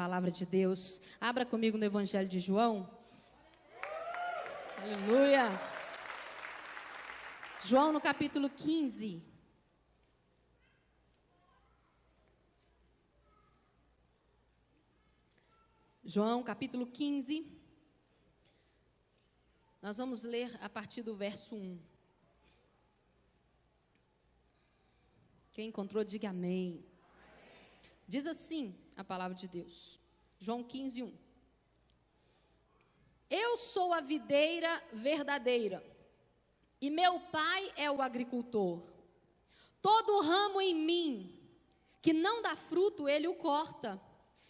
palavra de Deus. Abra comigo no Evangelho de João. Aleluia. João no capítulo 15. João capítulo 15. Nós vamos ler a partir do verso 1. Quem encontrou, diga amém. Diz assim a palavra de Deus. João 15, 1. Eu sou a videira verdadeira, e meu pai é o agricultor. Todo ramo em mim que não dá fruto, ele o corta.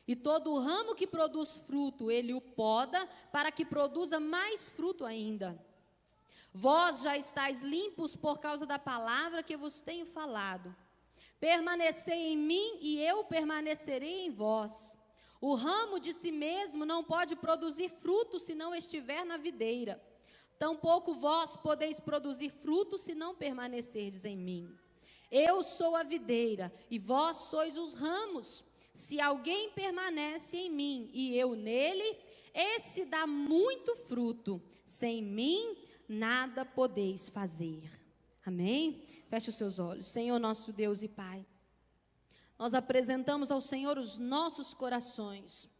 E todo ramo que produz fruto, ele o poda, para que produza mais fruto ainda. Vós já estáis limpos por causa da palavra que vos tenho falado. Permanecei em mim e eu permanecerei em vós. O ramo de si mesmo não pode produzir fruto se não estiver na videira. Tampouco vós podeis produzir fruto se não permanecerdes em mim. Eu sou a videira e vós sois os ramos. Se alguém permanece em mim e eu nele, esse dá muito fruto. Sem mim, nada podeis fazer. Amém? Feche os seus olhos. Senhor nosso Deus e Pai, nós apresentamos ao Senhor os nossos corações.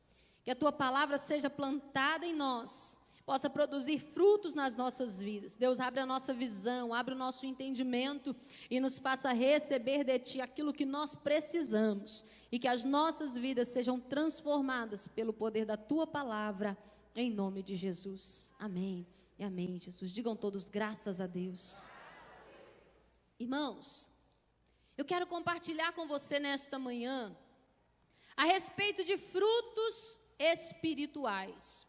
Que a Tua palavra seja plantada em nós, possa produzir frutos nas nossas vidas. Deus, abre a nossa visão, abre o nosso entendimento e nos faça receber de Ti aquilo que nós precisamos. E que as nossas vidas sejam transformadas pelo poder da Tua palavra, em nome de Jesus. Amém e amém, Jesus. Digam todos graças a Deus. Irmãos, eu quero compartilhar com você nesta manhã a respeito de frutos espirituais.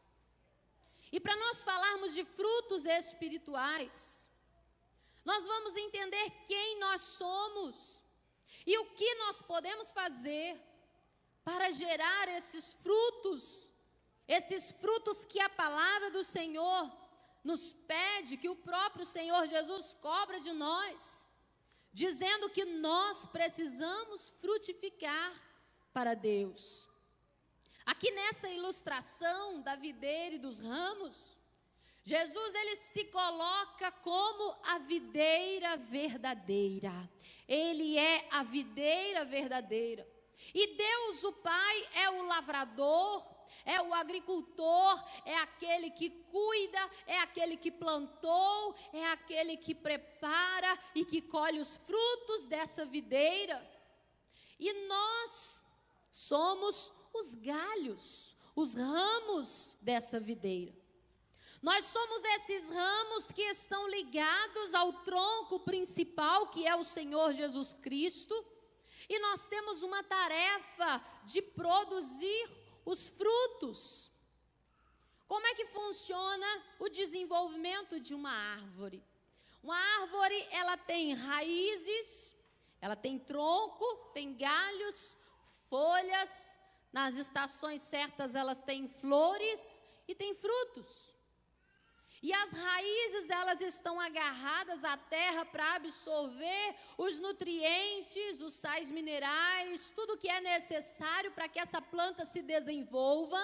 E para nós falarmos de frutos espirituais, nós vamos entender quem nós somos e o que nós podemos fazer para gerar esses frutos que a palavra do Senhor nos pede, que o próprio Senhor Jesus cobra de nós, dizendo que nós precisamos frutificar para Deus. Aqui nessa ilustração da videira e dos ramos, Jesus ele se coloca como a videira verdadeira. Ele é a videira verdadeira. E Deus, o Pai, é o lavrador, é o agricultor, é aquele que cuida, é aquele que plantou, é aquele que prepara e que colhe os frutos dessa videira. E nós somos os galhos, os ramos dessa videira. Nós somos esses ramos que estão ligados ao tronco principal, que é o Senhor Jesus Cristo. E nós temos uma tarefa de produzir os frutos. Como é que funciona o desenvolvimento de uma árvore? Uma árvore, ela tem raízes, ela tem tronco, tem galhos, folhas. Nas estações certas elas têm flores e têm frutos. E as raízes, elas estão agarradas à terra para absorver os nutrientes, os sais minerais, tudo que é necessário para que essa planta se desenvolva.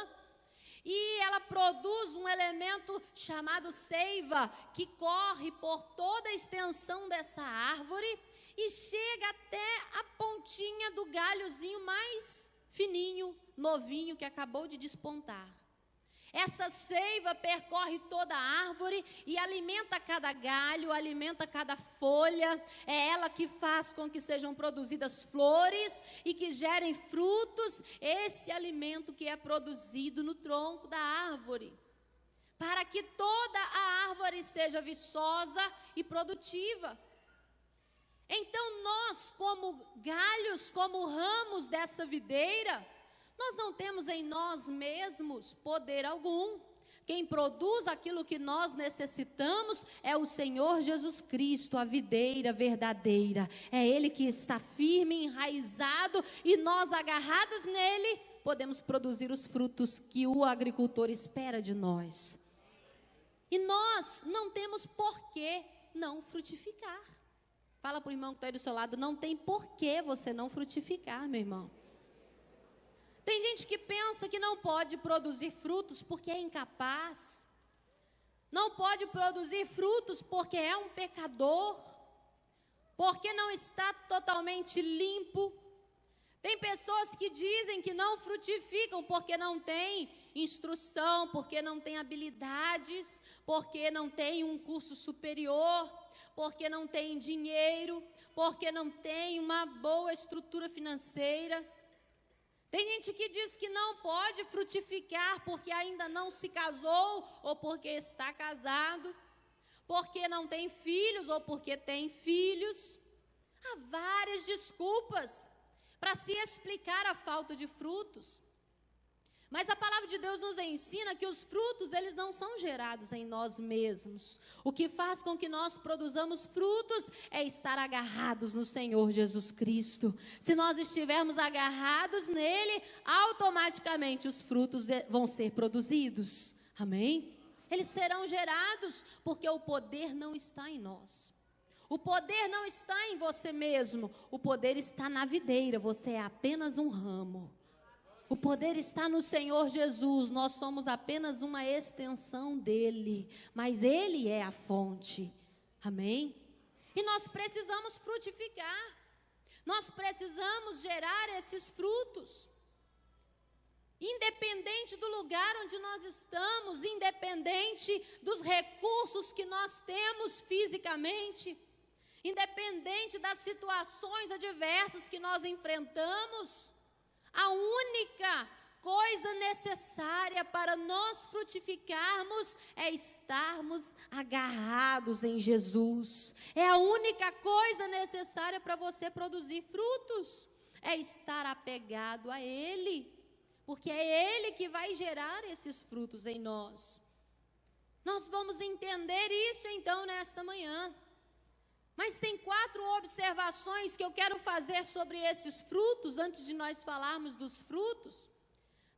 E ela produz um elemento chamado seiva, que corre por toda a extensão dessa árvore e chega até a pontinha do galhozinho mais fininho, novinho, que acabou de despontar. Essa seiva percorre toda a árvore e alimenta cada galho, alimenta cada folha. É ela que faz com que sejam produzidas flores e que gerem frutos. Esse alimento que é produzido no tronco da árvore, para que toda a árvore seja viçosa e produtiva. Então nós, como galhos, como ramos dessa videira, nós não temos em nós mesmos poder algum. Quem produz aquilo que nós necessitamos é o Senhor Jesus Cristo, a videira verdadeira. É Ele que está firme, enraizado, e nós, agarrados nele, podemos produzir os frutos que o agricultor espera de nós. E nós não temos por que não frutificar. Fala para o irmão que está aí do seu lado, não tem por que você não frutificar, meu irmão. Tem gente que pensa que não pode produzir frutos porque é incapaz. Não pode produzir frutos porque é um pecador. Porque não está totalmente limpo. Tem pessoas que dizem que não frutificam porque não têm instrução, porque não têm habilidades, porque não têm um curso superior, porque não têm dinheiro, porque não têm uma boa estrutura financeira. Tem gente que diz que não pode frutificar porque ainda não se casou ou porque está casado, porque não tem filhos ou porque tem filhos. Há várias desculpas para se explicar a falta de frutos. Mas a palavra de Deus nos ensina que os frutos, eles não são gerados em nós mesmos. O que faz com que nós produzamos frutos é estar agarrados no Senhor Jesus Cristo. Se nós estivermos agarrados nele, automaticamente os frutos vão ser produzidos. Amém? Eles serão gerados porque o poder não está em nós. O poder não está em você mesmo. O poder está na videira, você é apenas um ramo. O poder está no Senhor Jesus, nós somos apenas uma extensão dele, mas ele é a fonte, amém? E nós precisamos frutificar, nós precisamos gerar esses frutos, independente do lugar onde nós estamos, independente dos recursos que nós temos fisicamente, independente das situações adversas que nós enfrentamos. A única coisa necessária para nós frutificarmos é estarmos agarrados em Jesus. É a única coisa necessária para você produzir frutos, é estar apegado a Ele, porque é Ele que vai gerar esses frutos em nós. Nós vamos entender isso então nesta manhã. Mas tem 4 observações que eu quero fazer sobre esses frutos, antes de nós falarmos dos frutos,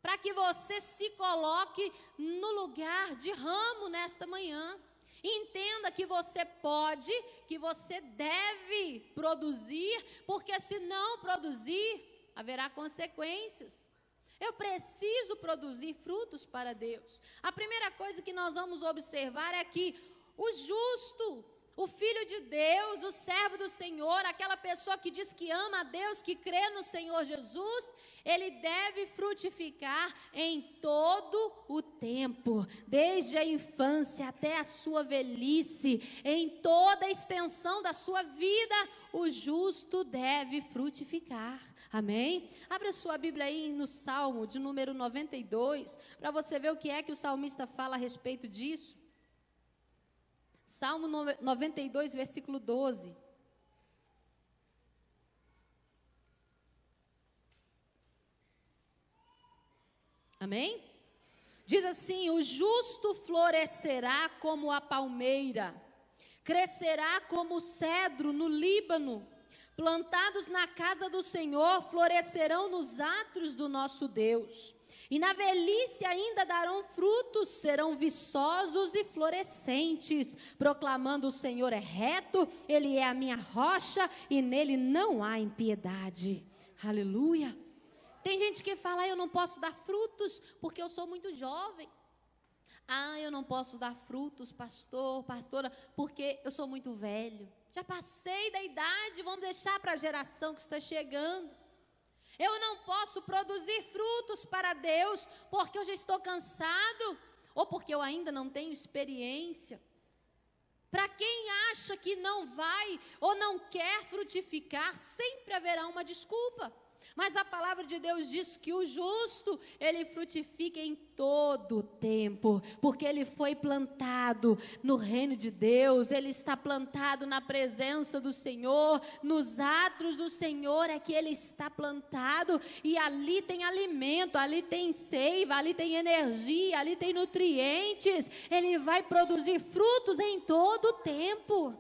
para que você se coloque no lugar de ramo nesta manhã. Entenda que você pode, que você deve produzir, porque se não produzir, haverá consequências. Eu preciso produzir frutos para Deus. A primeira coisa que nós vamos observar é que o justo, o Filho de Deus, o servo do Senhor, aquela pessoa que diz que ama a Deus, que crê no Senhor Jesus, ele deve frutificar em todo o tempo, desde a infância até a sua velhice, em toda a extensão da sua vida, o justo deve frutificar. Amém? Abra sua Bíblia aí no Salmo de número 92, para você ver o que é que o salmista fala a respeito disso. Salmo 92, versículo 12. Amém? Diz assim: o justo florescerá como a palmeira, crescerá como o cedro no Líbano, plantados na casa do Senhor, florescerão nos átrios do nosso Deus. E na velhice ainda darão frutos, serão viçosos e florescentes, proclamando: o Senhor é reto, Ele é a minha rocha, e nele não há impiedade. Aleluia. Tem gente que fala: eu não posso dar frutos porque eu sou muito jovem. Eu não posso dar frutos, pastor, pastora, porque eu sou muito velho. Já passei da idade, vamos deixar para a geração que está chegando. Eu não posso produzir frutos para Deus porque eu já estou cansado ou porque eu ainda não tenho experiência. Para quem acha que não vai ou não quer frutificar, sempre haverá uma desculpa. Mas a palavra de Deus diz que o justo, ele frutifica em todo o tempo, porque ele foi plantado no reino de Deus, ele está plantado na presença do Senhor, nos átrios do Senhor é que ele está plantado, e ali tem alimento, ali tem seiva, ali tem energia, ali tem nutrientes, ele vai produzir frutos em todo o tempo.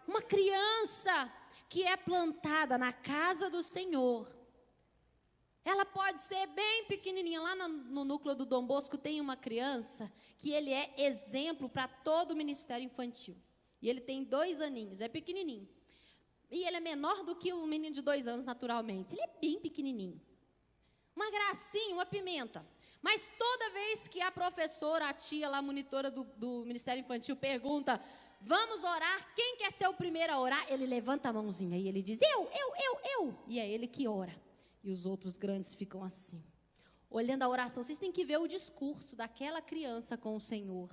Uma criança que é plantada na casa do Senhor, ela pode ser bem pequenininha. Lá no núcleo do Dom Bosco tem uma criança que ele é exemplo para todo o ministério infantil, e ele tem 2 aninhos, é pequenininho, e ele é menor do que um menino de 2 anos naturalmente, ele é bem pequenininho, uma gracinha, uma pimenta. Mas toda vez que a professora, a tia lá, a monitora do Ministério Infantil pergunta, vamos orar, quem quer ser o primeiro a orar? Ele levanta a mãozinha e ele diz, eu. E é ele que ora. E os outros grandes ficam assim, olhando a oração. Vocês têm que ver o discurso daquela criança com o Senhor.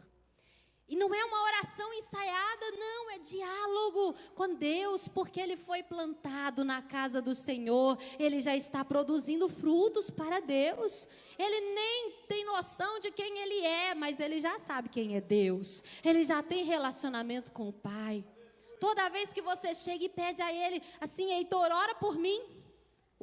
E não é uma oração ensaiada, não, é diálogo com Deus, porque ele foi plantado na casa do Senhor, ele já está produzindo frutos para Deus. Ele nem tem noção de quem ele é, mas ele já sabe quem é Deus. Ele já tem relacionamento com o Pai. Toda vez que você chega e pede a ele, assim, Heitor, ora por mim.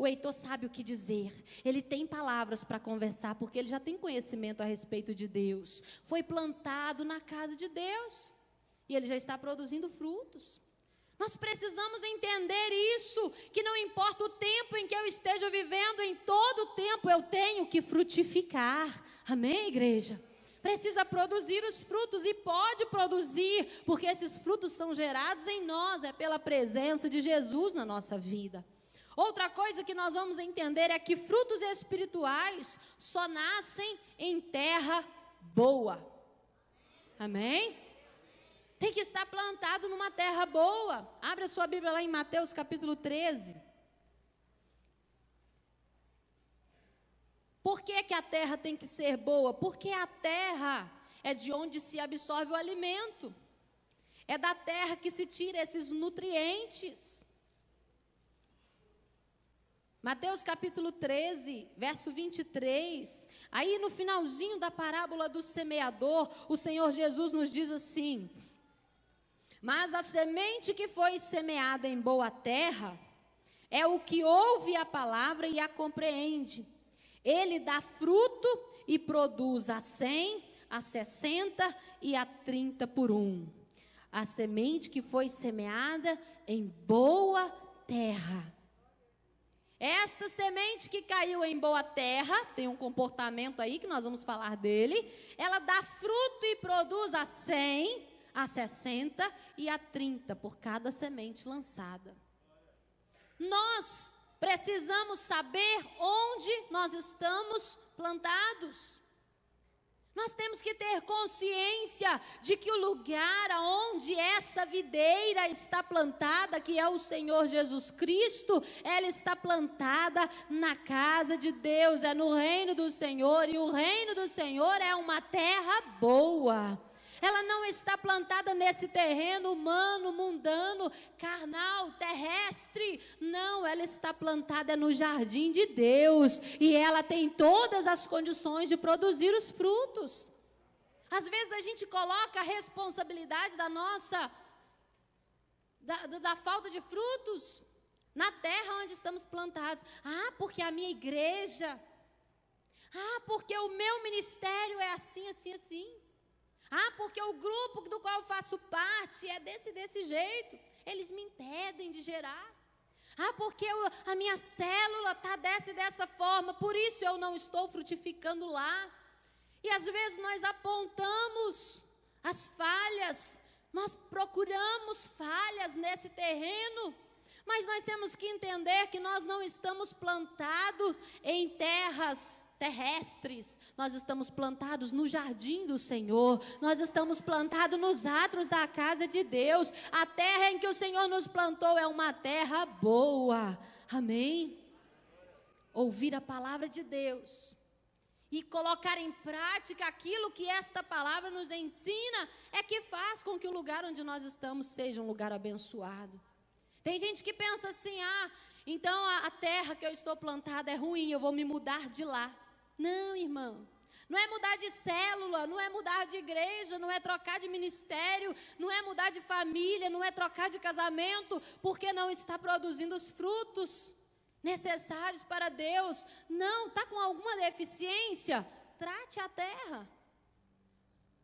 O Heitor sabe o que dizer, ele tem palavras para conversar, porque ele já tem conhecimento a respeito de Deus. Foi plantado na casa de Deus, e ele já está produzindo frutos. Nós precisamos entender isso, que não importa o tempo em que eu esteja vivendo, em todo o tempo eu tenho que frutificar. Amém, igreja? Precisa produzir os frutos, e pode produzir, porque esses frutos são gerados em nós, é pela presença de Jesus na nossa vida. Outra coisa que nós vamos entender é que frutos espirituais só nascem em terra boa. Amém? Tem que estar plantado numa terra boa. Abre a sua Bíblia lá em Mateus capítulo 13. Por que que a terra tem que ser boa? Porque a terra é de onde se absorve o alimento. É da terra que se tira esses nutrientes. Mateus capítulo 13, verso 23, aí no finalzinho da parábola do semeador, o Senhor Jesus nos diz assim, mas a semente que foi semeada em boa terra, é o que ouve a palavra e a compreende. Ele dá fruto e produz a 100, a 60 e a 30 por 1. A semente que foi semeada em boa terra. Esta semente que caiu em boa terra, tem um comportamento aí que nós vamos falar dele, ela dá fruto e produz a 100, a 60 e a 30 por cada semente lançada. Nós precisamos saber onde nós estamos plantados. Nós temos que ter consciência de que o lugar onde essa videira está plantada, que é o Senhor Jesus Cristo, ela está plantada na casa de Deus, é no reino do Senhor, e o reino do Senhor é uma terra boa. Ela não está plantada nesse terreno humano, mundano, carnal, terrestre. Não, ela está plantada no jardim de Deus. E ela tem todas as condições de produzir os frutos. Às vezes a gente coloca a responsabilidade da falta de frutos na terra onde estamos plantados. Ah, porque a minha igreja. Ah, porque o meu ministério é assim, assim, assim. Ah, porque o grupo do qual eu faço parte é desse jeito. Eles me impedem de gerar. Ah, porque a minha célula está dessa forma, por isso eu não estou frutificando lá. E às vezes nós apontamos as falhas, nós procuramos falhas nesse terreno, mas nós temos que entender que nós não estamos plantados em terras terrestres, nós estamos plantados no jardim do Senhor, nós estamos plantados nos atos da casa de Deus. A terra em que o Senhor nos plantou é uma terra boa, amém? Ouvir a palavra de Deus e colocar em prática aquilo que esta palavra nos ensina é que faz com que o lugar onde nós estamos seja um lugar abençoado. Tem gente que pensa assim, então a terra que eu estou plantada é ruim, eu vou me mudar de lá. Não, irmão, não é mudar de célula, não é mudar de igreja, não é trocar de ministério, não é mudar de família, não é trocar de casamento, porque não está produzindo os frutos necessários para Deus. Não, está com alguma deficiência? Trate a terra,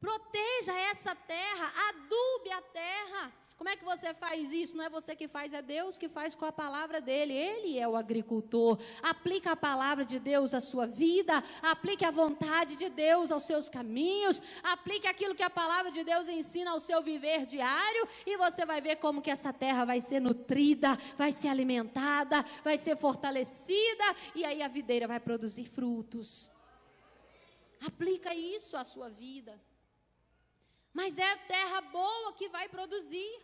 proteja essa terra, adube a terra. Como é que você faz isso? Não é você que faz, é Deus que faz com a palavra dele. Ele é o agricultor. Aplica a palavra de Deus à sua vida, aplique a vontade de Deus aos seus caminhos, aplique aquilo que a palavra de Deus ensina ao seu viver diário, e você vai ver como que essa terra vai ser nutrida, vai ser alimentada, vai ser fortalecida, e aí a videira vai produzir frutos. Aplica isso à sua vida. Mas é terra boa que vai produzir.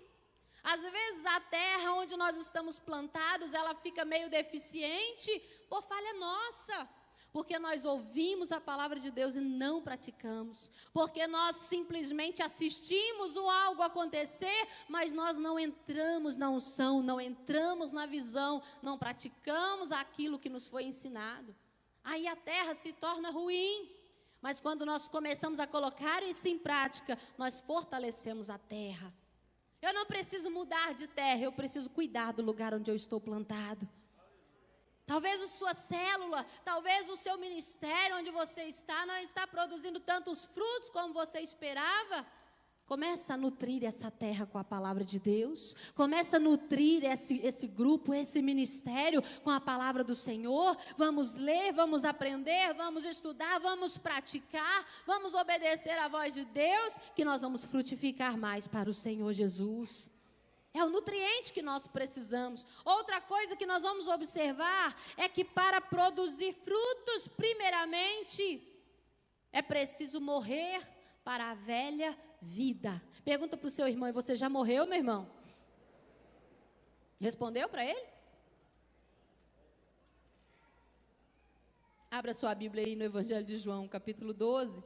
Às vezes a terra onde nós estamos plantados, ela fica meio deficiente por falha nossa. Porque nós ouvimos a palavra de Deus e não praticamos. Porque nós simplesmente assistimos o algo acontecer, mas nós não entramos na unção, não entramos na visão, não praticamos aquilo que nos foi ensinado. Aí a terra se torna ruim. Mas quando nós começamos a colocar isso em prática, nós fortalecemos a terra. Eu não preciso mudar de terra, eu preciso cuidar do lugar onde eu estou plantado. Talvez a sua célula, talvez o seu ministério onde você está, não está produzindo tantos frutos como você esperava. Começa a nutrir essa terra com a palavra de Deus. Começa a nutrir esse grupo, esse ministério com a palavra do Senhor. Vamos ler, vamos aprender, vamos estudar, vamos praticar, vamos obedecer à voz de Deus, que nós vamos frutificar mais para o Senhor Jesus. É o nutriente que nós precisamos. Outra coisa que nós vamos observar é que para produzir frutos, primeiramente, é preciso morrer para a velha vida. Pergunta para o seu irmão: e você já morreu, meu irmão? Respondeu para ele? Abra sua Bíblia aí no Evangelho de João, capítulo 12.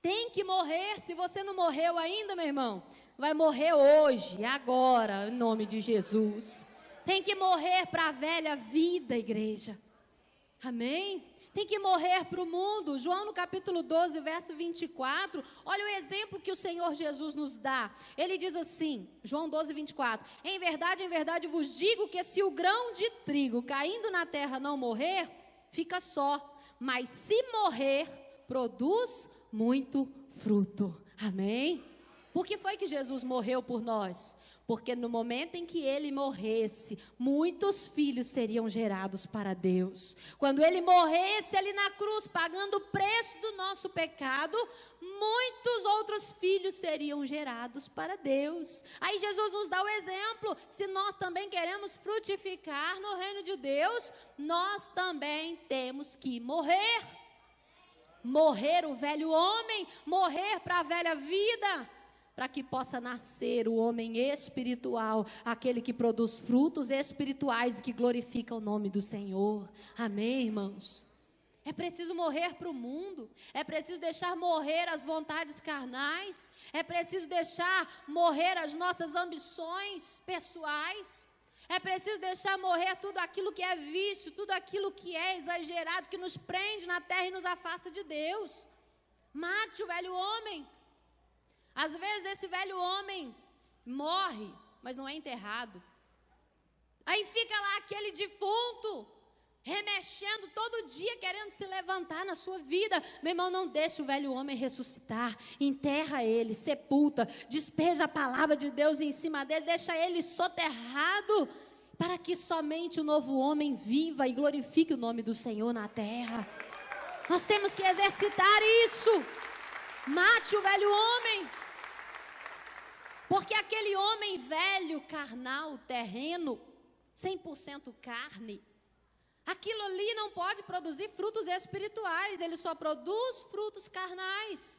Tem que morrer. Se você não morreu ainda, meu irmão, vai morrer hoje, agora, em nome de Jesus. Tem que morrer para a velha vida, igreja. Amém? Tem que morrer para o mundo. João no capítulo 12, verso 24, olha o exemplo que o Senhor Jesus nos dá. Ele diz assim, João 12, 24, em verdade vos digo que se o grão de trigo caindo na terra não morrer, fica só, mas se morrer, produz muito fruto. Amém? Por que foi que Jesus morreu por nós? Porque no momento em que ele morresse, muitos filhos seriam gerados para Deus. Quando ele morresse ali na cruz, pagando o preço do nosso pecado, muitos outros filhos seriam gerados para Deus. Aí Jesus nos dá o exemplo. Se nós também queremos frutificar no reino de Deus, nós também temos que morrer. Morrer o velho homem, morrer para a velha vida, para que possa nascer o homem espiritual, aquele que produz frutos espirituais e que glorifica o nome do Senhor. Amém, irmãos? É preciso morrer para o mundo, é preciso deixar morrer as vontades carnais, é preciso deixar morrer as nossas ambições pessoais, é preciso deixar morrer tudo aquilo que é vício, tudo aquilo que é exagerado, que nos prende na terra e nos afasta de Deus. Mate o velho homem. Às vezes esse velho homem morre, mas não é enterrado. Aí fica lá aquele defunto, remexendo todo dia, querendo se levantar na sua vida. Meu irmão, não deixe o velho homem ressuscitar. Enterra ele, sepulta, despeja a palavra de Deus em cima dele, deixa ele soterrado, para que somente o novo homem viva e glorifique o nome do Senhor na terra. Nós temos que exercitar isso. Mate o velho homem. Porque aquele homem velho, carnal, terreno, 100% carne, aquilo ali não pode produzir frutos espirituais, ele só produz frutos carnais.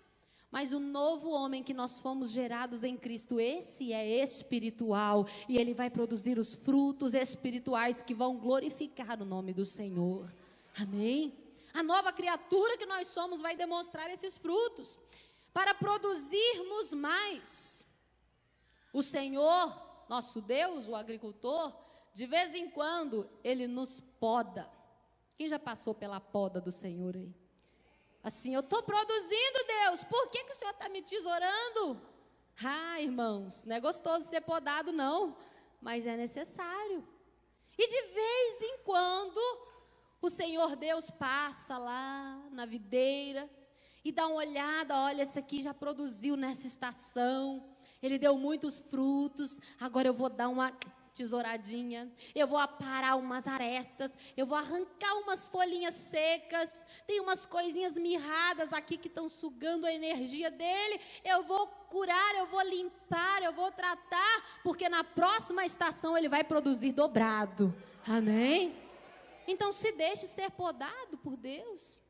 Mas o novo homem que nós fomos gerados em Cristo, esse é espiritual, e ele vai produzir os frutos espirituais que vão glorificar o nome do Senhor. Amém? A nova criatura que nós somos vai demonstrar esses frutos. Para produzirmos mais, o Senhor, nosso Deus, o agricultor, de vez em quando, ele nos poda. Quem já passou pela poda do Senhor aí? Assim, eu estou produzindo, Deus, por que o Senhor está me tesourando? Ah, irmãos, não é gostoso ser podado não, mas é necessário. E de vez em quando, o Senhor Deus passa lá na videira e dá uma olhada, olha, esse aqui já produziu nessa estação. Ele deu muitos frutos, agora eu vou dar uma tesouradinha, eu vou aparar umas arestas, eu vou arrancar umas folhinhas secas, tem umas coisinhas mirradas aqui que estão sugando a energia dele, eu vou curar, eu vou limpar, eu vou tratar, porque na próxima estação ele vai produzir dobrado, amém? Então se deixe ser podado por Deus.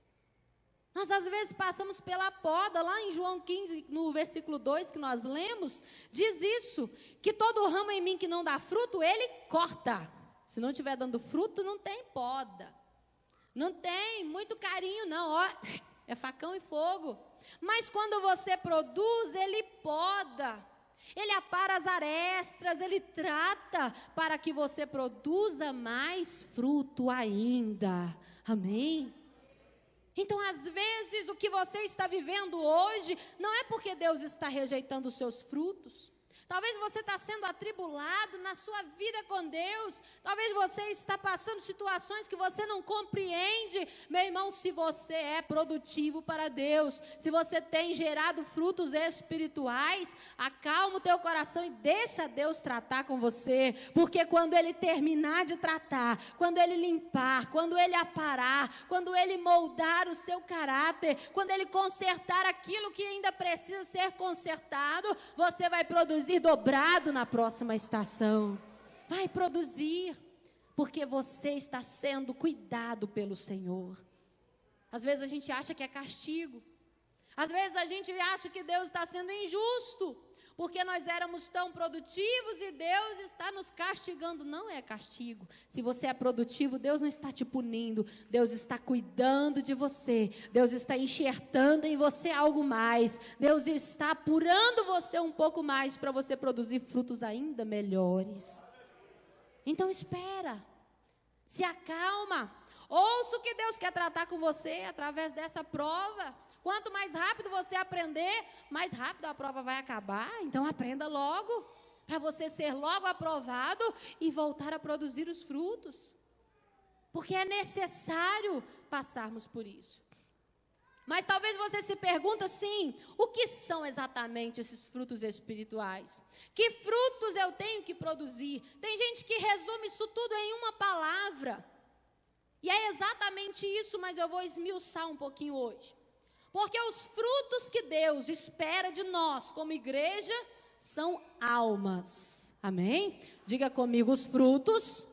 Nós às vezes passamos pela poda, lá em João 15, no versículo 2 que nós lemos, diz isso, que todo ramo em mim que não dá fruto, ele corta. Se não estiver dando fruto, não tem poda. Não tem muito carinho não, ó, é facão e fogo. Mas quando você produz, ele poda. Ele apara as arestas, ele trata para que você produza mais fruto ainda. Amém? Então, às vezes, o que você está vivendo hoje, não é porque Deus está rejeitando os seus frutos. Talvez você está sendo atribulado na sua vida com Deus. Talvez você está passando situações que você não compreende. Meu irmão, se você é produtivo para Deus, se você tem gerado frutos espirituais, acalma o teu coração e deixa Deus tratar com você. Porque quando Ele terminar de tratar, quando Ele limpar, quando Ele aparar, quando Ele moldar o seu caráter, quando Ele consertar aquilo que ainda precisa ser consertado, você vai produzir dobrado na próxima estação. Vai produzir, porque você está sendo cuidado pelo Senhor. Às vezes a gente acha que é castigo. Às vezes a gente acha que Deus está sendo injusto, porque nós éramos tão produtivos e Deus está nos castigando. Não é castigo. Se você é produtivo, Deus não está te punindo. Deus está cuidando de você. Deus está enxertando em você algo mais. Deus está apurando você um pouco mais para você produzir frutos ainda melhores. Então espera. Se acalma. Ouça o que Deus quer tratar com você através dessa prova. Quanto mais rápido você aprender, mais rápido a prova vai acabar. Então aprenda logo, para você ser logo aprovado e voltar a produzir os frutos. Porque é necessário passarmos por isso. Mas talvez você se pergunte assim, o que são exatamente esses frutos espirituais? Que frutos eu tenho que produzir? Tem gente que resume isso tudo em uma palavra. E é exatamente isso, mas eu vou esmiuçar um pouquinho hoje. Porque os frutos que Deus espera de nós como igreja são almas. Amém? Diga comigo, os frutos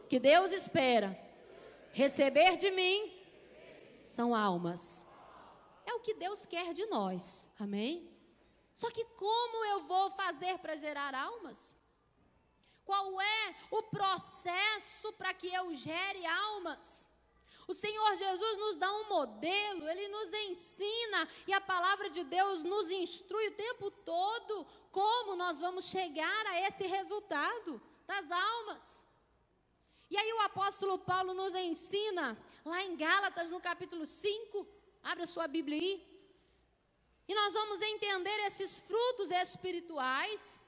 que Deus espera receber de mim são almas. É o que Deus quer de nós. Amém? Só que como eu vou fazer para gerar almas? Qual é o processo para que eu gere almas? O Senhor Jesus nos dá um modelo, Ele nos ensina e a palavra de Deus nos instrui o tempo todo como nós vamos chegar a esse resultado das almas. E aí o apóstolo Paulo nos ensina, lá em Gálatas, no capítulo 5, abre a sua Bíblia aí, e nós vamos entender esses frutos espirituais,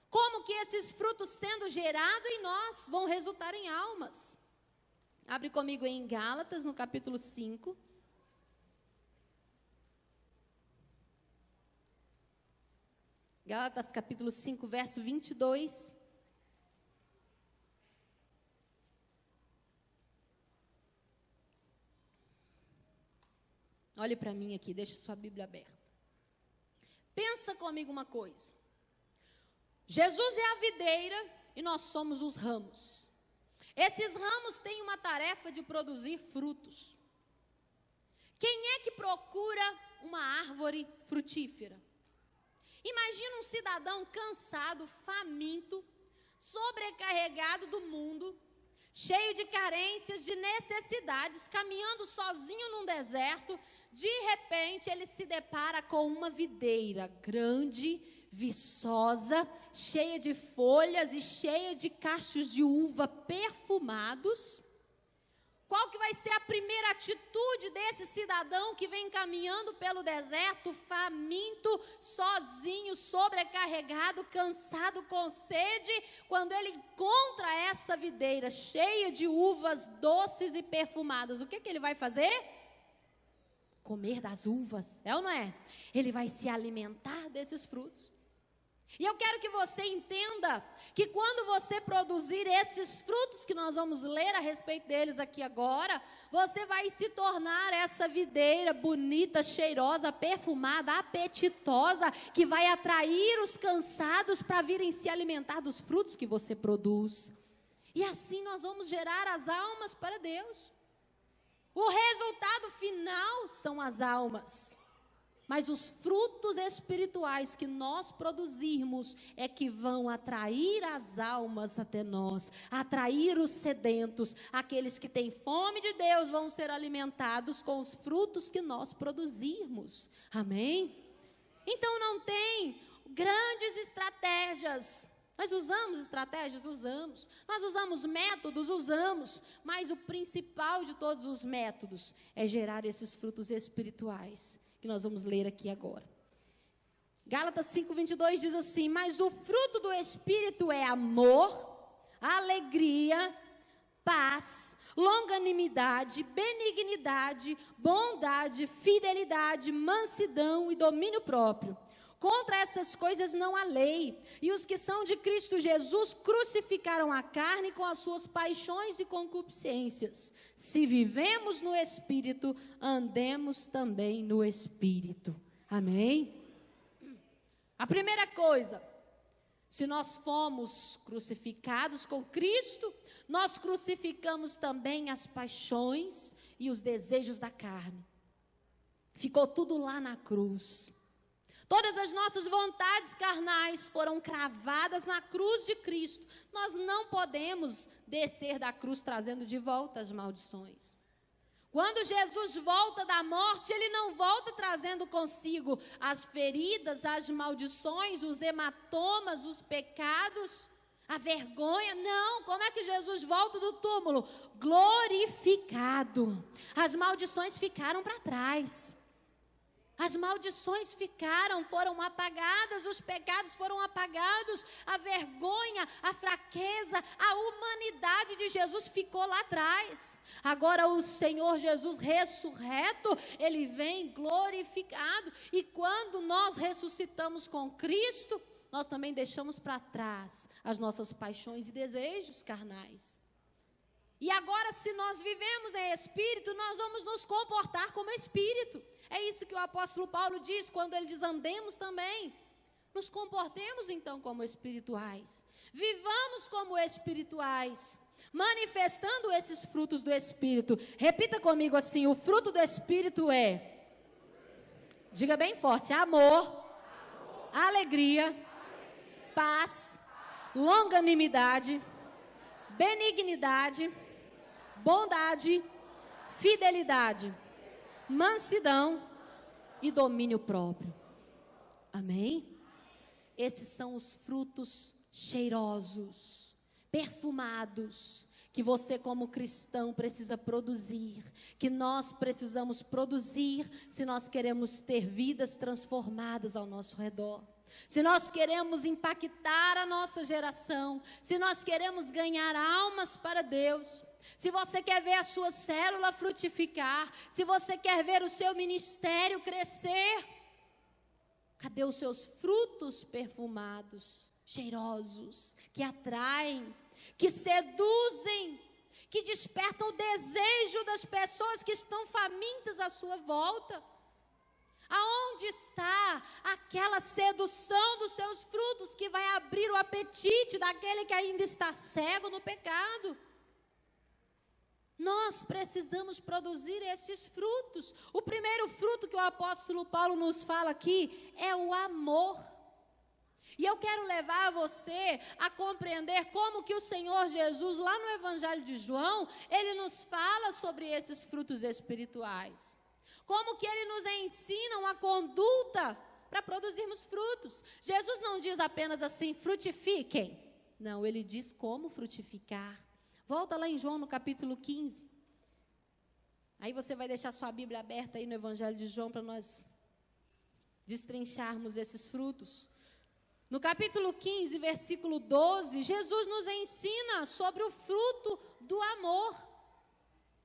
como que esses frutos sendo gerados em nós vão resultar em almas. Abre comigo em Gálatas, no capítulo 5. Gálatas, capítulo 5, verso 22. Olhe para mim aqui, deixa sua Bíblia aberta. Pensa comigo uma coisa. Jesus é a videira e nós somos os ramos. Esses ramos têm uma tarefa de produzir frutos. Quem é que procura uma árvore frutífera? Imagina um cidadão cansado, faminto, sobrecarregado do mundo, cheio de carências, de necessidades, caminhando sozinho num deserto. De repente, ele se depara com uma videira grande, viçosa, cheia de folhas e cheia de cachos de uva perfumados. Qual que vai ser a primeira atitude desse cidadão que vem caminhando pelo deserto, faminto, sozinho, sobrecarregado, cansado, com sede, quando ele encontra essa videira cheia de uvas doces e perfumadas? O que ele vai fazer? Comer das uvas, é ou não é? Ele vai se alimentar desses frutos. E eu quero que você entenda que quando você produzir esses frutos que nós vamos ler a respeito deles aqui agora, você vai se tornar essa videira bonita, cheirosa, perfumada, apetitosa, que vai atrair os cansados para virem se alimentar dos frutos que você produz. E assim nós vamos gerar as almas para Deus. O resultado final são as almas. Mas os frutos espirituais que nós produzirmos é que vão atrair as almas até nós, atrair os sedentos, aqueles que têm fome de Deus vão ser alimentados com os frutos que nós produzirmos. Amém? Então não tem grandes estratégias. Nós usamos estratégias? Usamos. Nós usamos métodos? Usamos. Mas o principal de todos os métodos é gerar esses frutos espirituais, que nós vamos ler aqui agora. Gálatas 5:22 diz assim: mas o fruto do Espírito é amor, alegria, paz, longanimidade, benignidade, bondade, fidelidade, mansidão e domínio próprio. Contra essas coisas não há lei, e os que são de Cristo Jesus crucificaram a carne com as suas paixões e concupiscências. Se vivemos no Espírito, andemos também no Espírito. Amém? A primeira coisa, se nós fomos crucificados com Cristo, nós crucificamos também as paixões e os desejos da carne. Ficou tudo lá na cruz. Todas as nossas vontades carnais foram cravadas na cruz de Cristo. Nós não podemos descer da cruz trazendo de volta as maldições. Quando Jesus volta da morte, Ele não volta trazendo consigo as feridas, as maldições, os hematomas, os pecados, a vergonha. Não, como é que Jesus volta do túmulo? Glorificado. As maldições ficaram para trás. As maldições foram apagadas, os pecados foram apagados, a vergonha, a fraqueza, a humanidade de Jesus ficou lá atrás. Agora o Senhor Jesus ressurreto, Ele vem glorificado, e quando nós ressuscitamos com Cristo, nós também deixamos para trás as nossas paixões e desejos carnais. E agora, se nós vivemos em Espírito, nós vamos nos comportar como Espírito. É isso que o apóstolo Paulo diz, quando ele diz: andemos também. Nos comportemos então como espirituais. Vivamos como espirituais, manifestando esses frutos do Espírito. Repita comigo assim: o fruto do Espírito é, diga bem forte, amor, alegria, paz, longanimidade, benignidade, bondade, fidelidade, mansidão e domínio próprio. Amém? Esses são os frutos cheirosos, perfumados, que você como cristão precisa produzir, que nós precisamos produzir se nós queremos ter vidas transformadas ao nosso redor. Se nós queremos impactar a nossa geração, se nós queremos ganhar almas para Deus, se você quer ver a sua célula frutificar, se você quer ver o seu ministério crescer, cadê os seus frutos perfumados, cheirosos, que atraem, que seduzem, que despertam o desejo das pessoas que estão famintas à sua volta? Aonde está aquela sedução dos seus frutos que vai abrir o apetite daquele que ainda está cego no pecado? Nós precisamos produzir esses frutos. O primeiro fruto que o apóstolo Paulo nos fala aqui é o amor. E eu quero levar você a compreender como que o Senhor Jesus, lá no Evangelho de João, Ele nos fala sobre esses frutos espirituais. Como que Ele nos ensina uma conduta para produzirmos frutos. Jesus não diz apenas assim, frutifiquem. Não, Ele diz como frutificar. Volta lá em João no capítulo 15. Aí você vai deixar sua Bíblia aberta aí no Evangelho de João para nós destrincharmos esses frutos. No capítulo 15, versículo 12, Jesus nos ensina sobre o fruto do amor.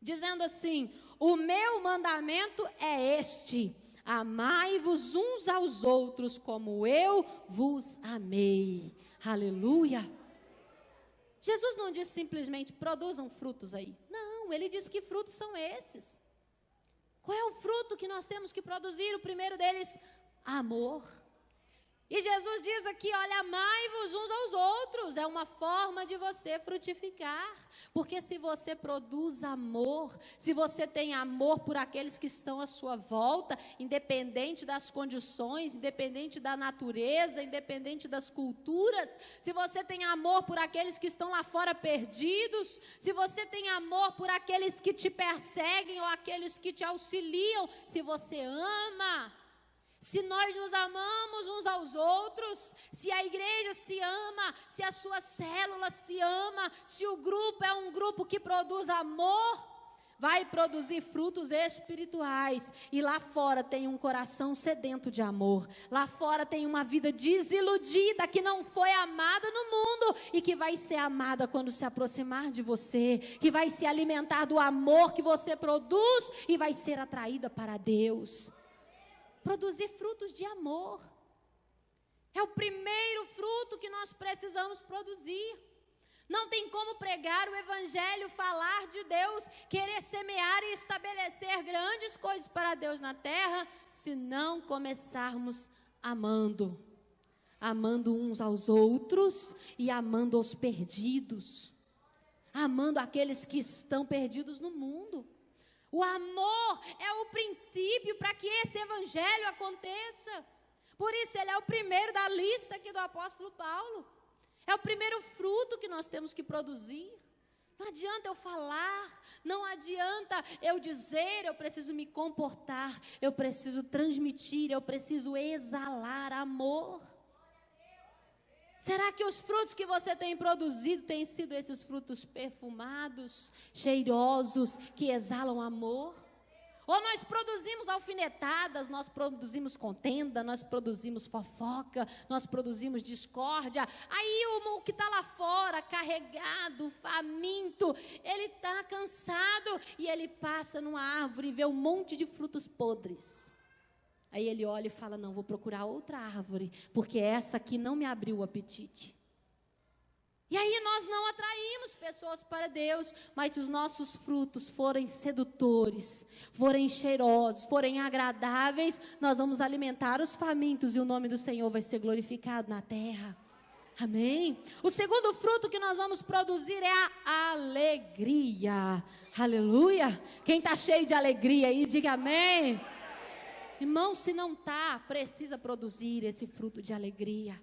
Dizendo assim, o meu mandamento é este: amai-vos uns aos outros como eu vos amei. Aleluia. Jesus não disse simplesmente, produzam frutos aí. Não, ele disse que frutos são esses. Qual é o fruto que nós temos que produzir? O primeiro deles, amor. E Jesus diz aqui, olha, amai-vos uns aos outros, é uma forma de você frutificar, porque se você produz amor, se você tem amor por aqueles que estão à sua volta, independente das condições, independente da natureza, independente das culturas, se você tem amor por aqueles que estão lá fora perdidos, se você tem amor por aqueles que te perseguem ou aqueles que te auxiliam, se você ama, se nós nos amamos uns aos outros, se a igreja se ama, se a sua célula se ama, se o grupo é um grupo que produz amor, vai produzir frutos espirituais. E lá fora tem um coração sedento de amor. Lá fora tem uma vida desiludida, que não foi amada no mundo e que vai ser amada quando se aproximar de você, que vai se alimentar do amor que você produz e vai ser atraída para Deus. Produzir frutos de amor é o primeiro fruto que nós precisamos produzir. Não tem como pregar o evangelho, falar de Deus, querer semear e estabelecer grandes coisas para Deus na terra, se não começarmos amando uns aos outros e amando os perdidos, amando aqueles que estão perdidos no mundo. O amor é o princípio para que esse evangelho aconteça. Por isso ele é o primeiro da lista aqui do apóstolo Paulo. É o primeiro fruto que nós temos que produzir. Não adianta eu falar, não adianta eu dizer, eu preciso me comportar, eu preciso transmitir, eu preciso exalar amor. Será que os frutos que você tem produzido têm sido esses frutos perfumados, cheirosos, que exalam amor? Ou nós produzimos alfinetadas, nós produzimos contenda, nós produzimos fofoca, nós produzimos discórdia. Aí o que está lá fora, carregado, faminto, ele está cansado e ele passa numa árvore e vê um monte de frutos podres. Aí ele olha e fala, não, vou procurar outra árvore, porque essa aqui não me abriu o apetite. E aí nós não atraímos pessoas para Deus, mas se os nossos frutos forem sedutores, forem cheirosos, forem agradáveis, nós vamos alimentar os famintos e o nome do Senhor vai ser glorificado na terra. Amém? O segundo fruto que nós vamos produzir é a alegria. Aleluia! Quem está cheio de alegria aí, diga amém. Irmão, se não está, precisa produzir esse fruto de alegria.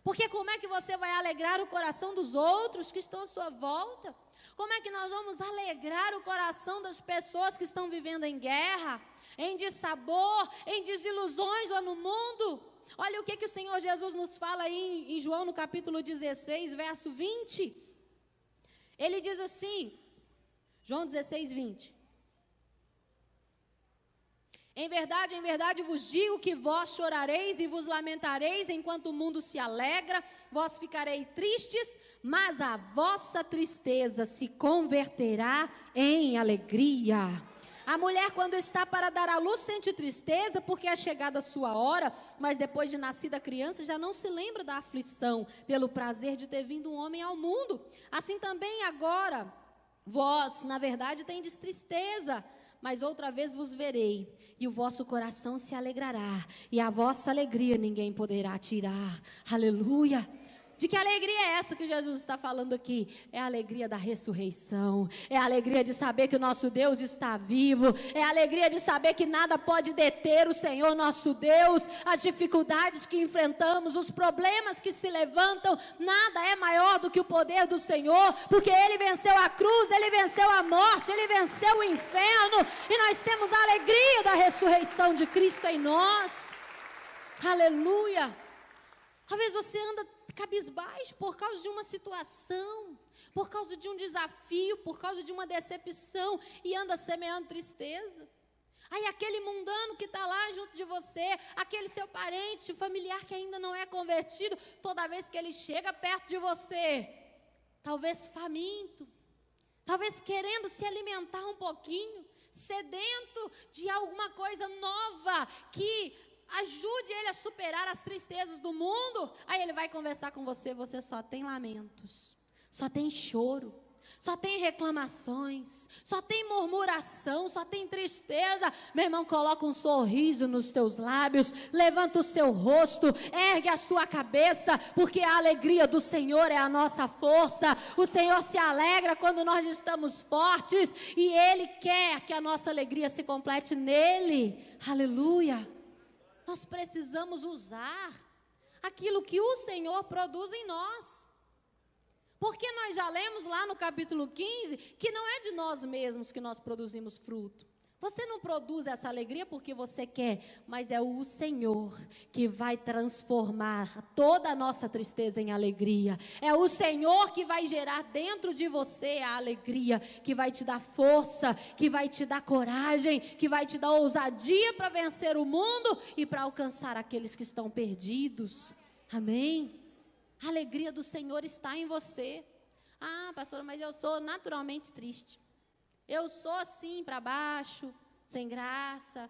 Porque como é que você vai alegrar o coração dos outros que estão à sua volta? Como é que nós vamos alegrar o coração das pessoas que estão vivendo em guerra, em dissabor, em desilusões lá no mundo? Olha o que o Senhor Jesus nos fala aí em João no capítulo 16, verso 20. Ele diz assim, João 16, 20. Em verdade vos digo que vós chorareis e vos lamentareis enquanto o mundo se alegra, vós ficareis tristes, mas a vossa tristeza se converterá em alegria. A mulher, quando está para dar à luz, sente tristeza, porque é chegada a sua hora, mas depois de nascida a criança, já não se lembra da aflição, pelo prazer de ter vindo um homem ao mundo. Assim também agora, vós, na verdade, tendes tristeza, mas outra vez vos verei, e o vosso coração se alegrará, e a vossa alegria ninguém poderá tirar. Aleluia! De que alegria é essa que Jesus está falando aqui? É a alegria da ressurreição, é a alegria de saber que o nosso Deus está vivo, é a alegria de saber que nada pode deter o Senhor nosso Deus, as dificuldades que enfrentamos, os problemas que se levantam, nada é maior do que o poder do Senhor, porque Ele venceu a cruz, Ele venceu a morte, Ele venceu o inferno, e nós temos a alegria da ressurreição de Cristo em nós. Aleluia! Talvez você anda cabisbaixo por causa de uma situação, por causa de um desafio, por causa de uma decepção, e anda semeando tristeza. Aí aquele mundano que está lá junto de você, aquele seu parente, familiar que ainda não é convertido, toda vez que ele chega perto de você, talvez faminto, talvez querendo se alimentar um pouquinho, sedento de alguma coisa nova, que ajude ele a superar as tristezas do mundo, aí ele vai conversar com você, você só tem lamentos, só tem choro, só tem reclamações, só tem murmuração, só tem tristeza. Meu irmão, coloca um sorriso nos teus lábios, levanta o seu rosto, ergue a sua cabeça, porque a alegria do Senhor é a nossa força. O Senhor se alegra quando nós estamos fortes, e Ele quer que a nossa alegria se complete nele. Aleluia! Nós precisamos usar aquilo que o Senhor produz em nós. Porque nós já lemos lá no capítulo 15, que não é de nós mesmos que nós produzimos fruto. Você não produz essa alegria porque você quer, mas é o Senhor que vai transformar toda a nossa tristeza em alegria. É o Senhor que vai gerar dentro de você a alegria, que vai te dar força, que vai te dar coragem, que vai te dar ousadia para vencer o mundo e para alcançar aqueles que estão perdidos. Amém? A alegria do Senhor está em você. Ah, pastora, mas eu sou naturalmente triste. Eu sou assim, para baixo, sem graça.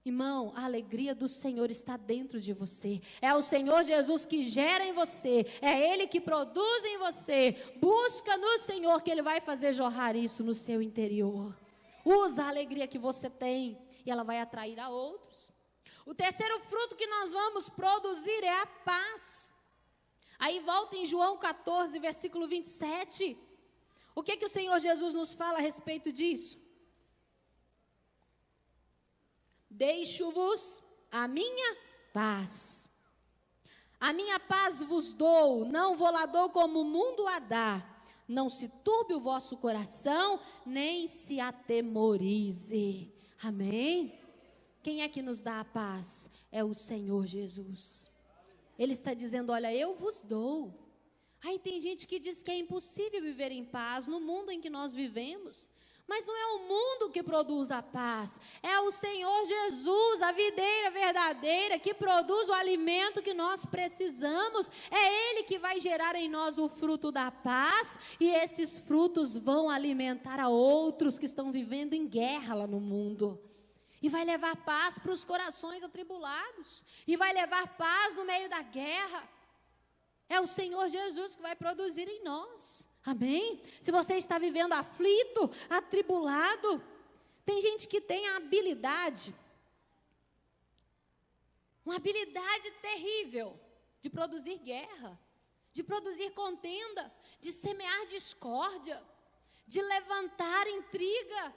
Irmão, a alegria do Senhor está dentro de você. É o Senhor Jesus que gera em você. É Ele que produz em você. Busca no Senhor que Ele vai fazer jorrar isso no seu interior. Usa a alegria que você tem e ela vai atrair a outros. O terceiro fruto que nós vamos produzir é a paz. Aí volta em João 14, versículo 27. O que o Senhor Jesus nos fala a respeito disso? Deixo-vos a minha paz. A minha paz vos dou, não vou lá dou como o mundo a dá. Não se turbe o vosso coração, nem se atemorize. Amém? Quem é que nos dá a paz? É o Senhor Jesus. Ele está dizendo, olha, eu vos dou. Aí tem gente que diz que é impossível viver em paz no mundo em que nós vivemos. Mas não é o mundo que produz a paz. É o Senhor Jesus, a videira verdadeira, que produz o alimento que nós precisamos. É Ele que vai gerar em nós o fruto da paz. E esses frutos vão alimentar a outros que estão vivendo em guerra lá no mundo. E vai levar paz para os corações atribulados. E vai levar paz no meio da guerra. É o Senhor Jesus que vai produzir em nós. Amém? Se você está vivendo aflito, atribulado, tem gente que tem a habilidade, uma habilidade terrível de produzir guerra, de produzir contenda, de semear discórdia, de levantar intriga,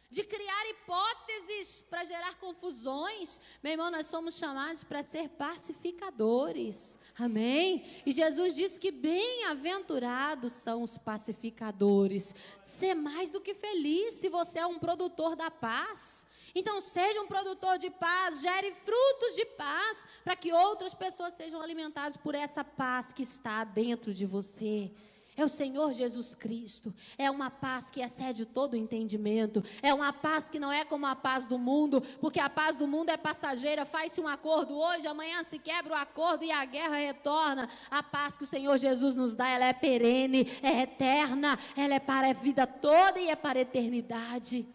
de criar hipóteses para gerar confusões. Meu irmão, nós somos chamados para ser pacificadores. Amém? E Jesus disse que bem-aventurados são os pacificadores. Ser mais do que feliz se você é um produtor da paz. Então seja um produtor de paz, gere frutos de paz, para que outras pessoas sejam alimentadas por essa paz que está dentro de você. É o Senhor Jesus Cristo, é uma paz que excede todo entendimento, é uma paz que não é como a paz do mundo, porque a paz do mundo é passageira, faz-se um acordo hoje, amanhã se quebra o acordo e a guerra retorna. A paz que o Senhor Jesus nos dá, ela é perene, é eterna, ela é para a vida toda e é para a eternidade.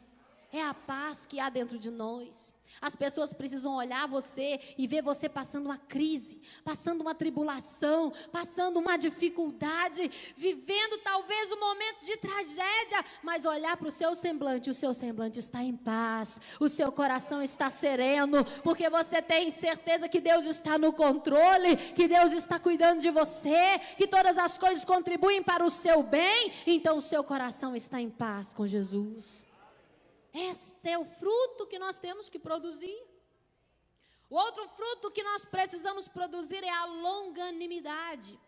É a paz que há dentro de nós. As pessoas precisam olhar você e ver você passando uma crise, passando uma tribulação, passando uma dificuldade, vivendo talvez um momento de tragédia, mas olhar para o seu semblante está em paz, o seu coração está sereno, porque você tem certeza que Deus está no controle, que Deus está cuidando de você, que todas as coisas contribuem para o seu bem, então o seu coração está em paz com Jesus. Esse é o fruto que nós temos que produzir. O outro fruto que nós precisamos produzir é a longanimidade.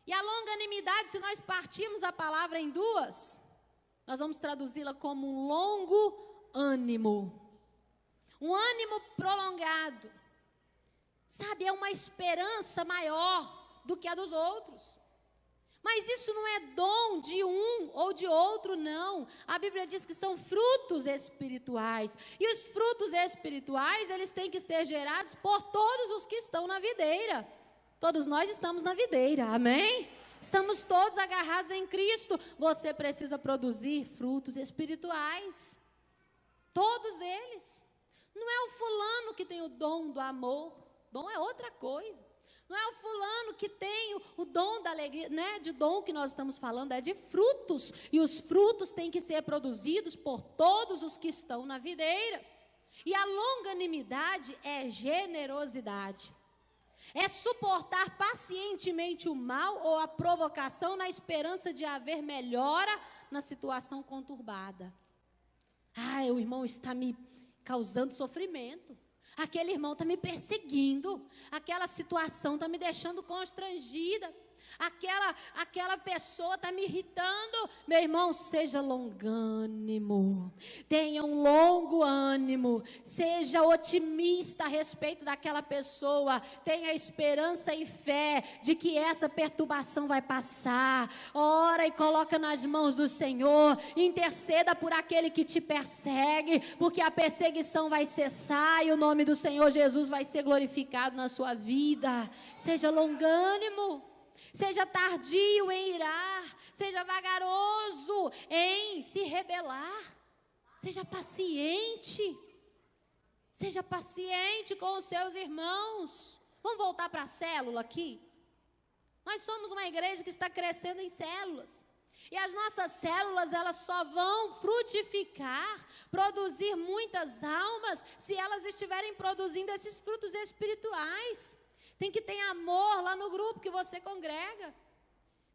E a longanimidade, se nós partirmos a palavra em duas, nós vamos traduzi-la como um longo ânimo. Um ânimo prolongado. Sabe, é uma esperança maior do que a dos outros. Mas isso não é dom de um ou de outro, não. A Bíblia diz que são frutos espirituais. E os frutos espirituais, eles têm que ser gerados por todos os que estão na videira. Todos nós estamos na videira, amém? Estamos todos agarrados em Cristo. Você precisa produzir frutos espirituais. Todos eles. Não é o fulano que tem o dom do amor. Dom é outra coisa. Não é o fulano que tem o dom da alegria. Não é de dom que nós estamos falando, é de frutos. E os frutos têm que ser produzidos por todos os que estão na videira. E a longanimidade é generosidade. É suportar pacientemente o mal ou a provocação na esperança de haver melhora na situação conturbada. O irmão está me causando sofrimento. Aquele irmão está me perseguindo. Aquela situação está me deixando constrangida. Aquela pessoa está me irritando. Meu irmão, seja longânimo. Tenha um longo ânimo. Seja otimista a respeito daquela pessoa. Tenha esperança e fé de que essa perturbação vai passar. Ora e coloca nas mãos do Senhor. Interceda por aquele que te persegue, porque a perseguição vai cessar e o nome do Senhor Jesus vai ser glorificado na sua vida. Seja longânimo. Seja tardio em irar, seja vagaroso em se rebelar, seja paciente com os seus irmãos. Vamos voltar para a célula aqui? Nós somos uma igreja que está crescendo em células. E as nossas células, elas só vão frutificar, produzir muitas almas, se elas estiverem produzindo esses frutos espirituais. Tem que ter amor lá no grupo que você congrega.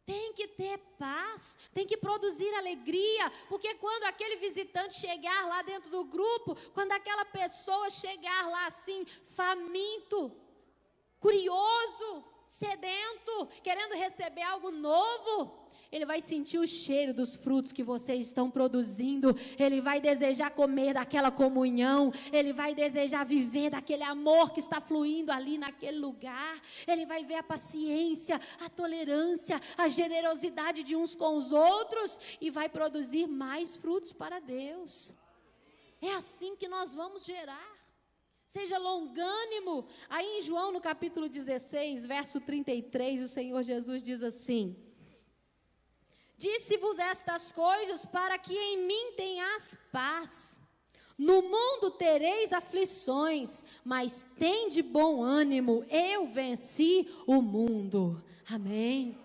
Tem que ter paz, tem que produzir alegria, porque quando aquele visitante chegar lá dentro do grupo, quando aquela pessoa chegar lá assim, faminto, curioso, sedento, querendo receber algo novo, ele vai sentir o cheiro dos frutos que vocês estão produzindo, ele vai desejar comer daquela comunhão, ele vai desejar viver daquele amor que está fluindo ali naquele lugar, ele vai ver a paciência, a tolerância, a generosidade de uns com os outros e vai produzir mais frutos para Deus. É assim que nós vamos gerar. Seja longânimo. Aí em João no capítulo 16, verso 33, o Senhor Jesus diz assim: disse-vos estas coisas para que em mim tenhas paz. No mundo tereis aflições, mas tende bom ânimo, eu venci o mundo. Amém.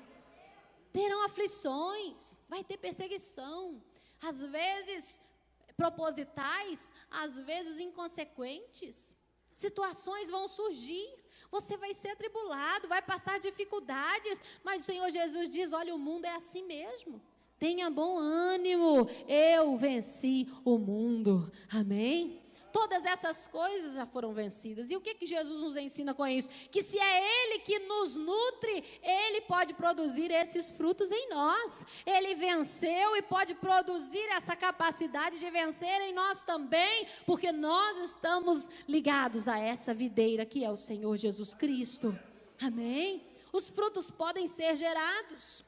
Terão aflições, vai ter perseguição, às vezes propositais, às vezes inconsequentes. Situações vão surgir, você vai ser atribulado, vai passar dificuldades, mas o Senhor Jesus diz: olha, o mundo é assim mesmo, tenha bom ânimo, eu venci o mundo. Amém? Todas essas coisas já foram vencidas. E o que Jesus nos ensina com isso? Que se é Ele que nos nutre, Ele pode produzir esses frutos em nós. Ele venceu e pode produzir essa capacidade de vencer em nós também, porque nós estamos ligados a essa videira que é o Senhor Jesus Cristo. Amém? Os frutos podem ser gerados.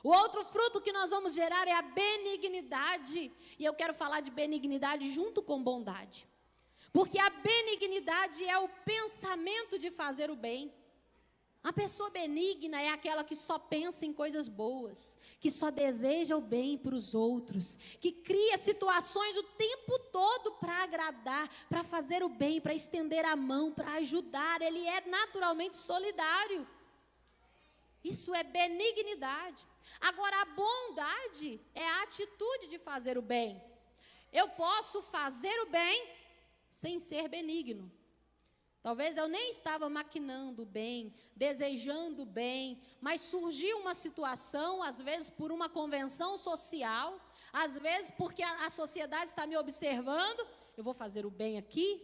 O outro fruto que nós vamos gerar é a benignidade. E eu quero falar de benignidade junto com bondade. Porque a benignidade é o pensamento de fazer o bem. A pessoa benigna é aquela que só pensa em coisas boas, que só deseja o bem para os outros, que cria situações o tempo todo para agradar, para fazer o bem, para estender a mão, para ajudar. Ele é naturalmente solidário. Isso é benignidade. Agora, a bondade é a atitude de fazer o bem. Eu posso fazer o bem sem ser benigno. Talvez eu nem estava maquinando o bem, desejando o bem, mas surgiu uma situação, às vezes por uma convenção social, às vezes porque a sociedade está me observando, eu vou fazer o bem aqui,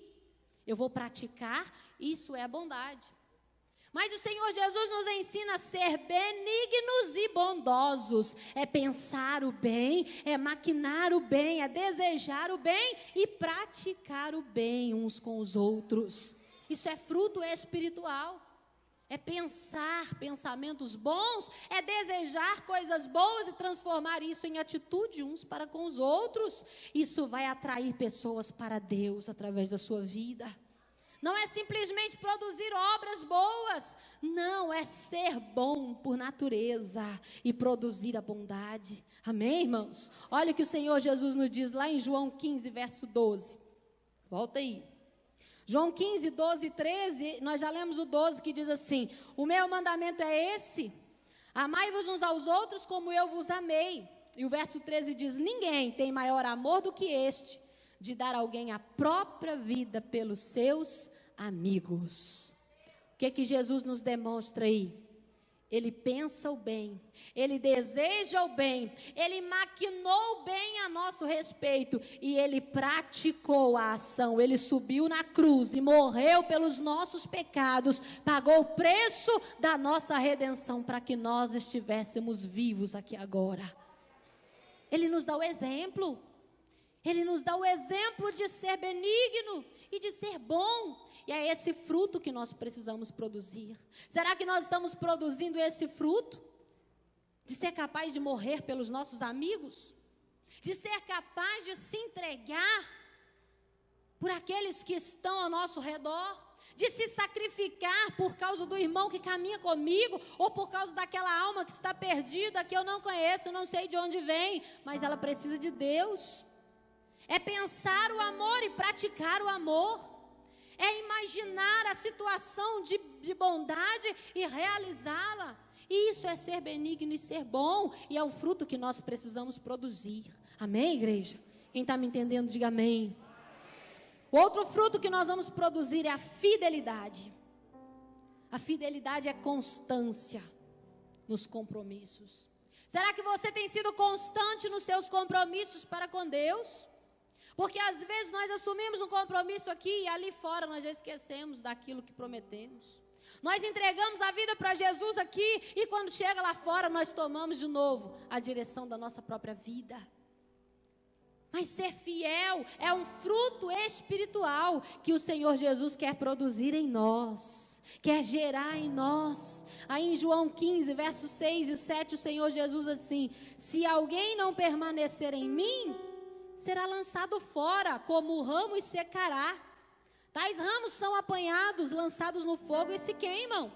eu vou praticar, isso é a bondade. Mas o Senhor Jesus nos ensina a ser benignos e bondosos. É pensar o bem, é maquinar o bem, é desejar o bem e praticar o bem uns com os outros. Isso é fruto espiritual. É pensar pensamentos bons, é desejar coisas boas e transformar isso em atitude uns para com os outros. Isso vai atrair pessoas para Deus através da sua vida. Não é simplesmente produzir obras boas. Não, é ser bom por natureza e produzir a bondade. Amém, irmãos? Olha o que o Senhor Jesus nos diz lá em João 15, verso 12. Volta aí. João 15, 12 e 13, nós já lemos o 12 que diz assim: o meu mandamento é esse, amai-vos uns aos outros como eu vos amei. E o verso 13 diz: ninguém tem maior amor do que este, de dar a alguém a própria vida pelos seus amigos. O que Jesus nos demonstra aí? Ele pensa o bem, ele deseja o bem, ele maquinou o bem a nosso respeito e ele praticou a ação. Ele subiu na cruz e morreu pelos nossos pecados, pagou o preço da nossa redenção para que nós estivéssemos vivos aqui agora. Ele nos dá o exemplo. Ele nos dá o exemplo de ser benigno e de ser bom. E é esse fruto que nós precisamos produzir. Será que nós estamos produzindo esse fruto? De ser capaz de morrer pelos nossos amigos? De ser capaz de se entregar por aqueles que estão ao nosso redor? De se sacrificar por causa do irmão que caminha comigo? Ou por causa daquela alma que está perdida, que eu não conheço, não sei de onde vem, mas ela precisa de Deus? É pensar o amor e praticar o amor. É imaginar a situação de bondade e realizá-la. E isso é ser benigno e ser bom. E é o fruto que nós precisamos produzir. Amém, igreja? Quem está me entendendo, diga amém. O outro fruto que nós vamos produzir é a fidelidade. A fidelidade é constância nos compromissos. Será que você tem sido constante nos seus compromissos para com Deus? Porque às vezes nós assumimos um compromisso aqui e ali fora nós já esquecemos daquilo que prometemos. Nós entregamos a vida para Jesus aqui e quando chega lá fora nós tomamos de novo a direção da nossa própria vida. Mas ser fiel é um fruto espiritual que o Senhor Jesus quer produzir em nós, quer gerar em nós. Aí em João 15, versos 6 e 7, o Senhor Jesus assim: se alguém não permanecer em mim, será lançado fora como o ramo e secará. Tais ramos são apanhados, lançados no fogo e se queimam.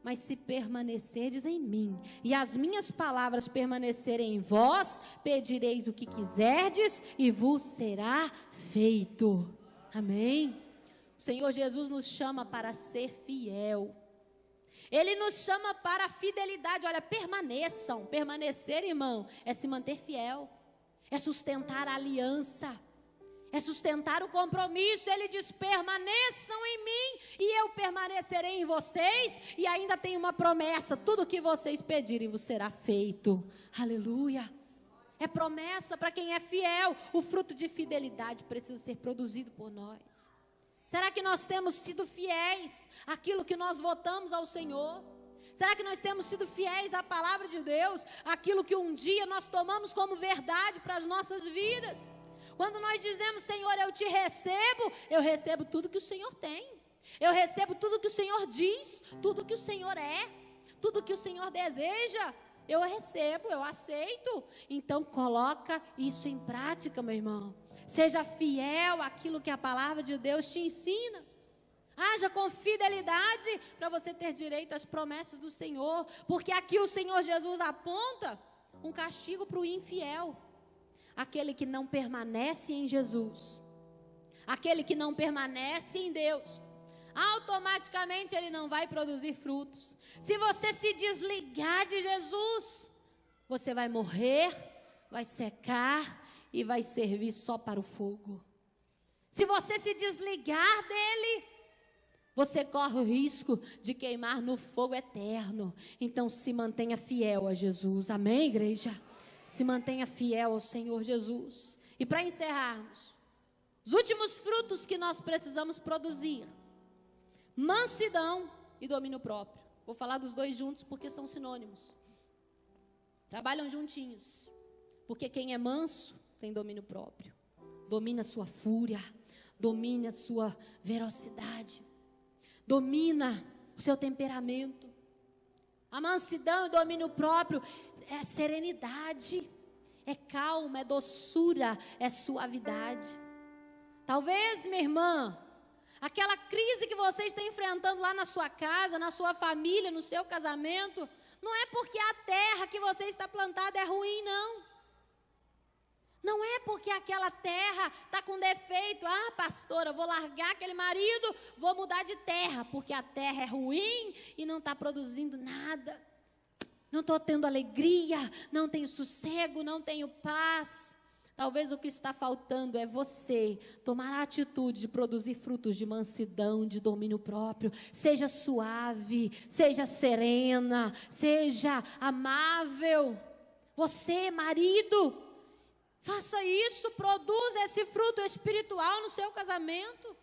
Mas se permanecerdes em mim e as minhas palavras permanecerem em vós, pedireis o que quiserdes e vos será feito. Amém? O Senhor Jesus nos chama para ser fiel. Ele nos chama para a fidelidade. Olha, permaneçam. Permanecer, irmão, é se manter fiel. É sustentar a aliança. É sustentar o compromisso. Ele diz: permaneçam em mim e eu permanecerei em vocês. E ainda tem uma promessa: tudo o que vocês pedirem vos será feito. Aleluia. É promessa para quem é fiel. O fruto de fidelidade precisa ser produzido por nós. Será que nós temos sido fiéis àquilo que nós votamos ao Senhor? Será que nós temos sido fiéis à palavra de Deus? Aquilo que um dia nós tomamos como verdade para as nossas vidas? Quando nós dizemos: Senhor, eu recebo tudo que o Senhor tem. Eu recebo tudo que o Senhor diz, tudo que o Senhor é, tudo que o Senhor deseja. Eu recebo, eu aceito. Então coloca isso em prática, meu irmão. Seja fiel àquilo que a palavra de Deus te ensina. Haja com fidelidade para você ter direito às promessas do Senhor. Porque aqui o Senhor Jesus aponta um castigo para o infiel. Aquele que não permanece em Jesus. Aquele que não permanece em Deus. Automaticamente ele não vai produzir frutos. Se você se desligar de Jesus, você vai morrer, vai secar e vai servir só para o fogo. Se você se desligar dele, você corre o risco de queimar no fogo eterno. Então se mantenha fiel a Jesus. Amém, igreja? Se mantenha fiel ao Senhor Jesus. E para encerrarmos, os últimos frutos que nós precisamos produzir: mansidão e domínio próprio. Vou falar dos dois juntos porque são sinônimos. Trabalham juntinhos. Porque quem é manso tem domínio próprio. Domina a sua fúria, domina a sua velocidade, domina o seu temperamento. A mansidão e o domínio próprio é serenidade, é calma, é doçura, é suavidade. Talvez, minha irmã, aquela crise que você está enfrentando lá na sua casa, na sua família, no seu casamento, não é porque a terra que você está plantada é ruim, não. Não é porque aquela terra está com defeito. Ah, pastora, vou largar aquele marido, vou mudar de terra, porque a terra é ruim e não está produzindo nada. Não estou tendo alegria, não tenho sossego, não tenho paz. Talvez o que está faltando é você tomar a atitude de produzir frutos de mansidão, de domínio próprio. Seja suave, seja serena, seja amável. Você, marido, faça isso, produza esse fruto espiritual no seu casamento.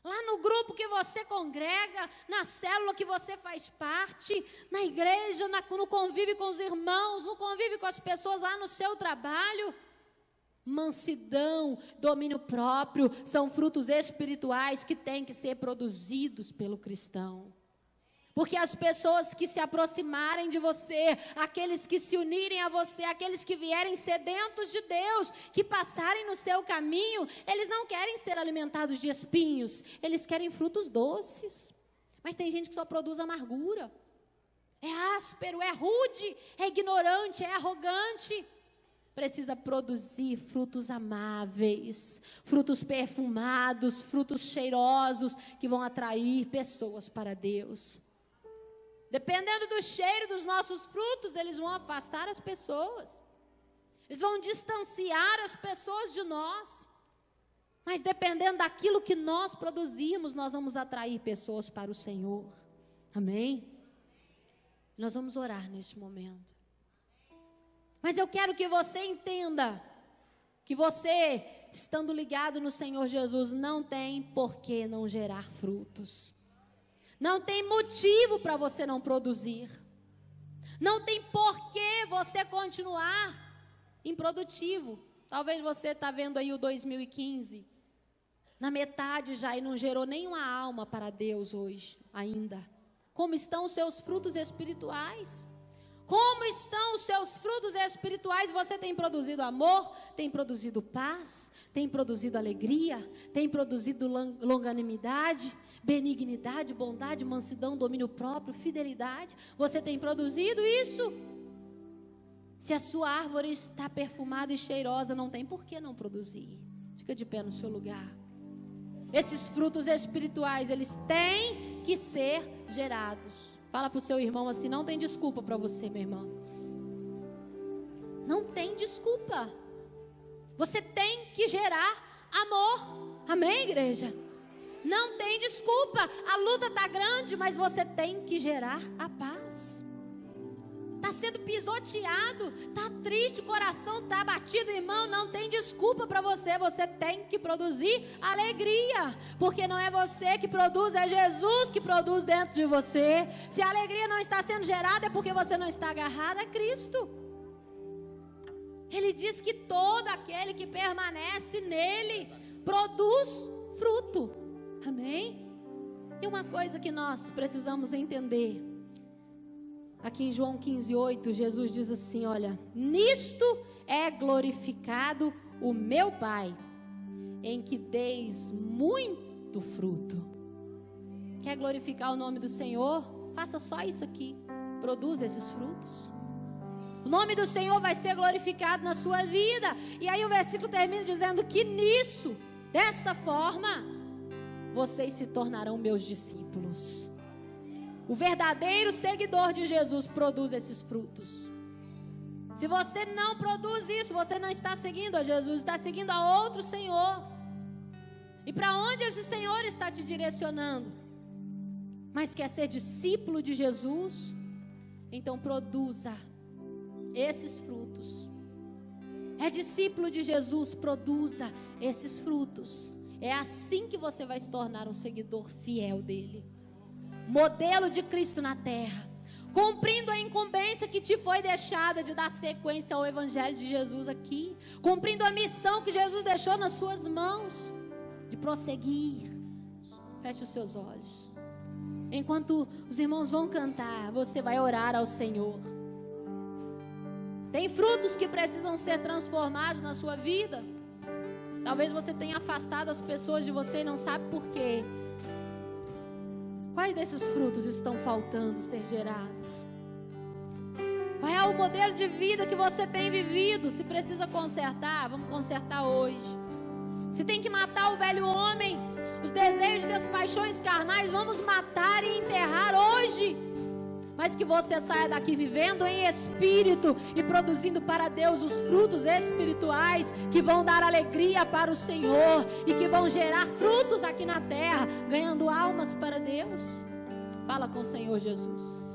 Lá no grupo que você congrega, na célula que você faz parte, na igreja, no convívio com os irmãos, no convívio com as pessoas lá no seu trabalho. Mansidão, domínio próprio, são frutos espirituais que têm que ser produzidos pelo cristão. Porque as pessoas que se aproximarem de você, aqueles que se unirem a você, aqueles que vierem sedentos de Deus, que passarem no seu caminho, eles não querem ser alimentados de espinhos, eles querem frutos doces. Mas tem gente que só produz amargura. É áspero, é rude, é ignorante, é arrogante. Precisa produzir frutos amáveis, frutos perfumados, frutos cheirosos, que vão atrair pessoas para Deus. Dependendo do cheiro dos nossos frutos, eles vão afastar as pessoas. Eles vão distanciar as pessoas de nós. Mas dependendo daquilo que nós produzirmos, nós vamos atrair pessoas para o Senhor. Amém? Nós vamos orar neste momento. Mas eu quero que você entenda que você, estando ligado no Senhor Jesus, não tem por que não gerar frutos. Não tem motivo para você não produzir. Não tem por que você continuar improdutivo. Talvez você está vendo aí o 2015, na metade já, e não gerou nenhuma alma para Deus hoje ainda. Como estão os seus frutos espirituais? Como estão os seus frutos espirituais? Você tem produzido amor, tem produzido paz, tem produzido alegria, tem produzido longanimidade, benignidade, bondade, mansidão, domínio próprio, fidelidade. Você tem produzido isso? Se a sua árvore está perfumada e cheirosa, não tem por que não produzir. Fica de pé no seu lugar. Esses frutos espirituais, eles têm que ser gerados. Fala para o seu irmão assim: não tem desculpa para você, meu irmão. Não tem desculpa. Você tem que gerar amor. Amém, igreja? Não tem desculpa. A luta está grande, mas você tem que gerar a paz. Está sendo pisoteado, está triste, o coração está abatido, irmão, não tem desculpa para você. Você tem que produzir alegria, porque não é você que produz, é Jesus que produz dentro de você. Se a alegria não está sendo gerada, é porque você não está agarrado a Cristo. Ele diz que todo aquele que permanece nele produz fruto. Amém? E uma coisa que nós precisamos entender, aqui em João 15:8, Jesus diz assim: olha, nisto é glorificado o meu Pai, em que deis muito fruto. Quer glorificar o nome do Senhor? Faça só isso aqui, produza esses frutos. O nome do Senhor vai ser glorificado na sua vida. E aí o versículo termina dizendo que nisso, desta forma, vocês se tornarão meus discípulos. O verdadeiro seguidor de Jesus produz esses frutos. Se você não produz isso, você não está seguindo a Jesus, está seguindo a outro Senhor. E para onde esse Senhor está te direcionando? Mas quer ser discípulo de Jesus? Então produza esses frutos. É discípulo de Jesus, produza esses frutos. É assim que você vai se tornar um seguidor fiel dele. Modelo de Cristo na terra, cumprindo a incumbência que te foi deixada de dar sequência ao Evangelho de Jesus aqui, cumprindo a missão que Jesus deixou nas suas mãos, de prosseguir. Feche os seus olhos. Enquanto os irmãos vão cantar, você vai orar ao Senhor. Tem frutos que precisam ser transformados na sua vida. Talvez você tenha afastado as pessoas de você e não sabe por quê. Quais desses frutos estão faltando ser gerados? Qual é o modelo de vida que você tem vivido? Se precisa consertar, vamos consertar hoje. Se tem que matar o velho homem, os desejos e as paixões carnais, vamos matar e enterrar hoje. Mas que você saia daqui vivendo em espírito e produzindo para Deus os frutos espirituais que vão dar alegria para o Senhor e que vão gerar frutos aqui na terra, ganhando almas para Deus. Fala com o Senhor Jesus.